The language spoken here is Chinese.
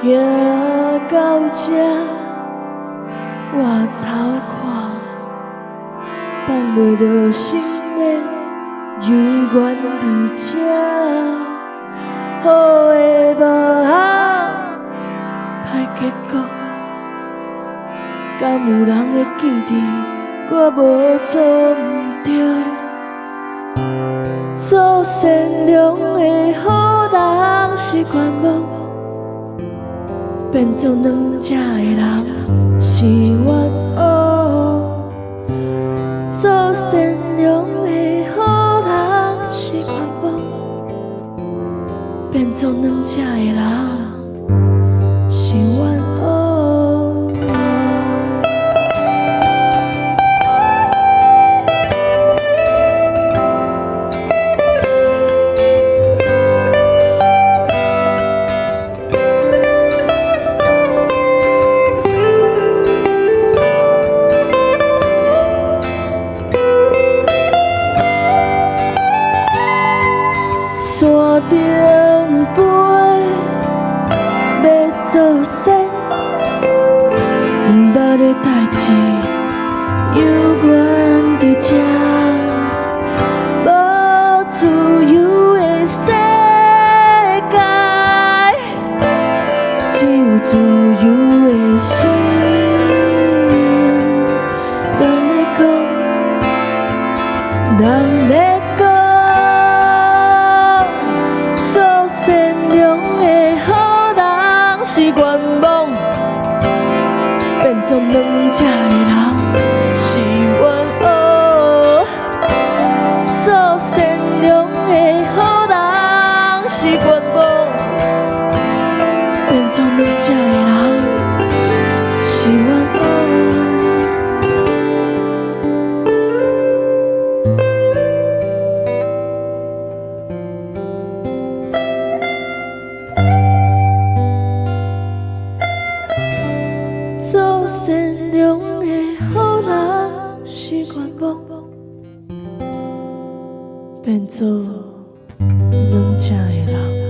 行到这，回头看，放袂落心的犹原伫这。好的无效，歹结果，敢有人会记得我无做毋对？做善良的好人是愿望，变做软正的人是冤枉。做善良的好人是愿望，变做软正的人是冤枉。山顶飞，要做仙，毋捌的代志，犹原伫这。无自由的世界，只有自由的心。人咧讲，人咧讲。是愿望，变做软正的人是冤枉。做善良的好人是愿望，变做软正的人是冤枉。做善良的好人是愿望，变做软正的人。